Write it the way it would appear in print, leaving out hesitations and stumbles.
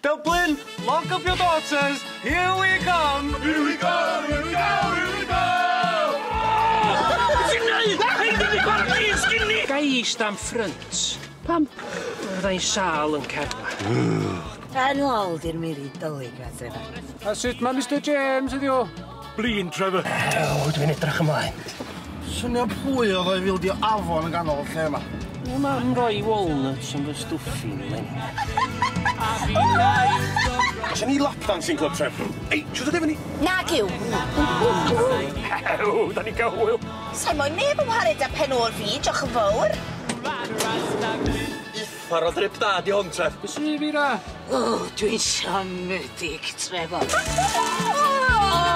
Dublin, lock up your daughters. Here we come. Here we go, here we go, here we go. Gai eist am ffrynt. Pam? Byddai'n sal yn cerfa. Yn ôl di'r miri Dolig at yna. A sut mae Mr James ydi o? Blin, Trefor. Dwi'n edrych ymlaen. Swnio pwy oedd o'i fildio afon yn ganol y lle yma? Mae mam roi walnuts yn fy stwffi, Nulyn. Oes ni lap dancing club, Trefor? Ei, siwt o defyn ni? Nag yw. Ew, da ni gael hwyl. Sa'i moyn neb yn wared â penol fi, diolch yn fawr. Uffar o drip da di hwn, Tref. Bys i fi ra? O, dwi'n siomedig, Trefor. Oh!